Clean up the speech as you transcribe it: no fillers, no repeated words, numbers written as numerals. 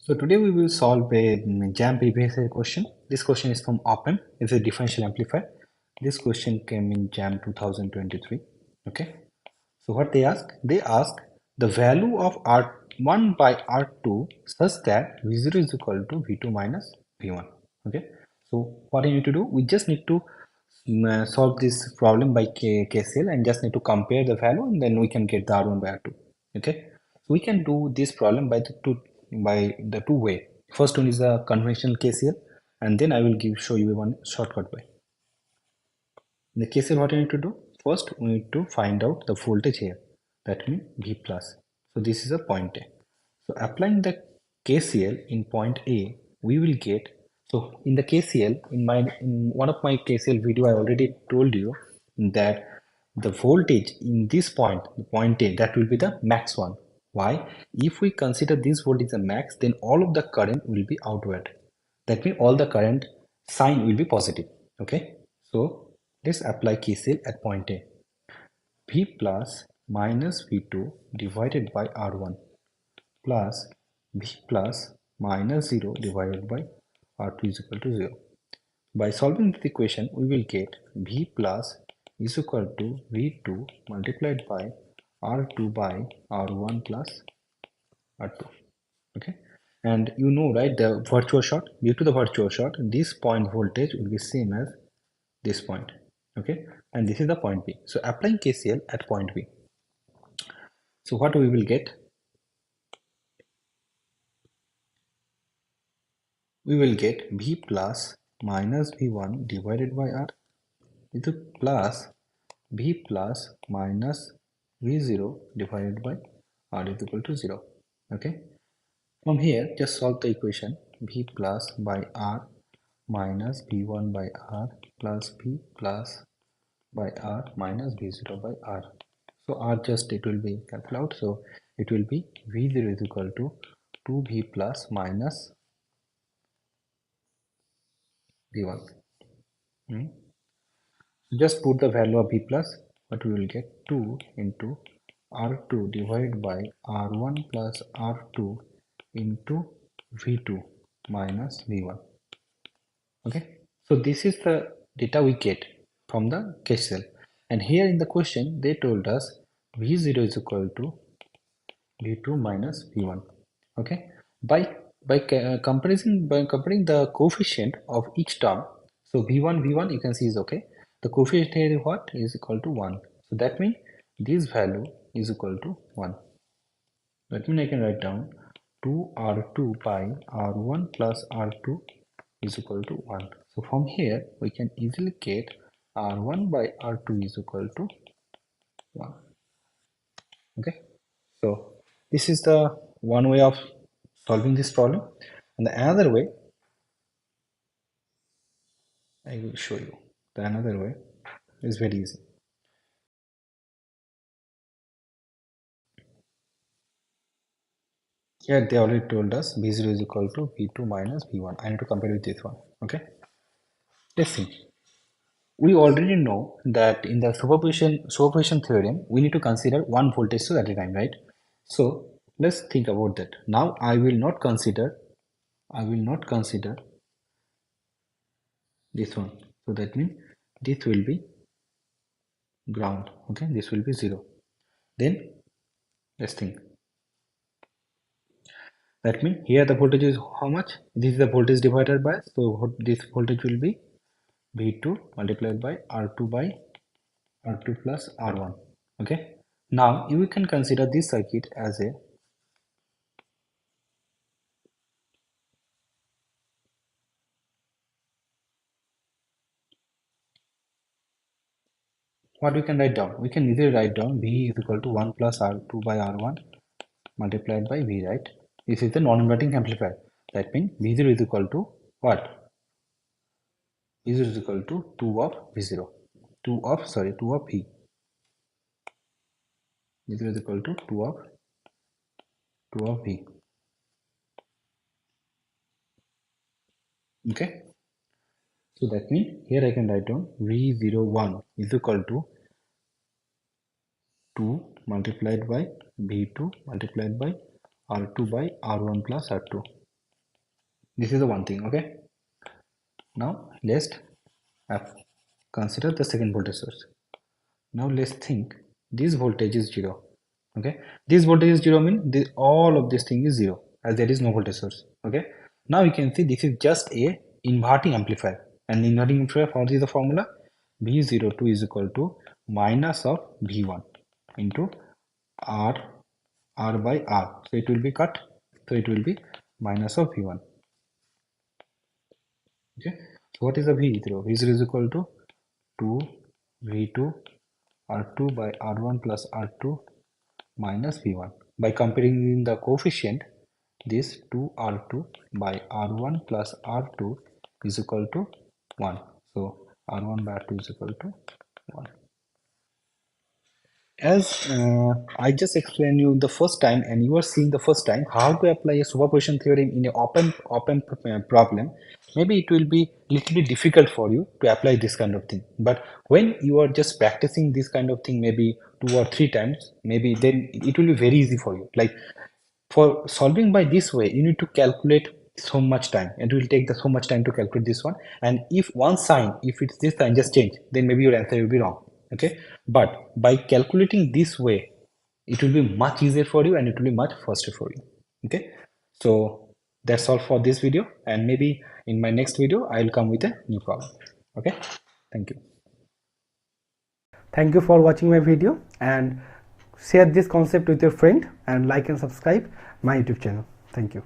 So today we will solve a jam previous year question. This question is from OPAMP. It's a differential amplifier. This question came in jam 2023. Okay. So what they ask? They ask the value of R1 by R2 such that V0 is equal to V2 minus V1. Okay. So what you need to do? We just need to solve this problem by KCL and just need to compare the value and then we can get the R1 by R2. Okay. So we can do this problem by the two way. First one is a conventional KCL, and then I will show you one shortcut way. In the KCL, what you need to do? First, we need to find out the voltage here. That means V plus. So this is a point A. So applying the KCL in point A, we will get. So in the KCL, in one of my KCL video, I already told you that the voltage in this point, the point A, that will be the max one. Why? If we consider this voltage a max, then all of the current will be outward. That means all the current sign will be positive. Okay. So let's apply KCL at point A. V plus minus V2 divided by R1 plus V plus minus 0 divided by R2 is equal to 0. By solving this equation, we will get V plus is equal to V2 multiplied by R2 by R1 plus R2. Okay. And you know, right, the virtual short, due to the virtual short, this point voltage will be same as this point. Okay. And this is the point B. So applying KCL at point B. So what we will get? We will get V plus minus V1 divided by R into plus V plus minus V0 divided by R is equal to 0. Okay. From here, just solve the equation V plus by R minus V1 by R plus V plus by R minus V0 by R. So R just it will be cancelled out. So it will be V0 is equal to 2V plus minus V1. Just put the value of V plus, but we will get 2 into R2 divided by R1 plus R2 into V2 minus V1. Okay, so this is the data we get from the KCL. And here in the question, they told us V0 is equal to V2 minus V1. Okay, by comparing the coefficient of each term, so V1 you can see is okay. The coefficient here is what is equal to 1. So that means this value is equal to 1. That means I can write down 2R2 by R1 plus R2 is equal to 1. So from here we can easily get R1 by R2 is equal to 1. Okay, so this is the one way of solving this problem, and the another way I will show you. The another way is very easy. Here they already told us V0 is equal to V2 minus V1. I need to compare with this one. Okay, let's see. We already know that in the superposition theorem, we need to consider one voltage source at a time, right? So let's think about that. Now I will not consider this one. So that means this will be ground. Okay, this will be 0. Then let's think. That means here the voltage is how much? This is the voltage divided by, so this voltage will be V2 multiplied by R2 by R2 plus R1. Okay. Now you can consider this circuit as a what we can write down. We can easily write down V is equal to 1 plus R2 by R1 multiplied by V, right? This is the non-inverting amplifier. That means V0 is equal to what? V0 is equal to 2 of V0. 2 of V. V0 is equal to 2 of V. Okay. So that means here I can write down V01 is equal to 2 multiplied by V2 multiplied by R2 by R1 plus R2. This is the one thing. Okay, now let's consider the second voltage source. Now let's think this voltage is 0. Okay, this voltage is 0 means this, all of this thing is 0 as there is no voltage source. Okay, now you can see this is just a inverting amplifier, and inverting amplifier, what is the formula? V02 is equal to minus of V1 into R by R, so it will be cut, so it will be minus of V1. Okay, so what is the V0? V0 is equal to 2 V2 R2 by R1 plus R2 minus V1. By comparing the coefficient, this 2R2 by R1 plus R2 is equal to 1. So R1 by R2 is equal to 1. As I just explained you the first time, and you are seeing the first time how to apply a superposition theorem in a OPAMP problem, maybe it will be little bit difficult for you to apply this kind of thing. But when you are just practicing this kind of thing, maybe 2 or 3 times, maybe then it will be very easy for you. Like for solving by this way, you need to calculate so much time. It will take so much time to calculate this one. And if one sign, if it's this sign just change, then maybe your answer will be wrong. Okay, but by calculating this way, it will be much easier for you and it will be much faster for you. Okay, so that's all for this video, and maybe in my next video I will come with a new problem. Okay, thank you. Thank you for watching my video, and share this concept with your friend, and like and subscribe my YouTube channel. Thank you.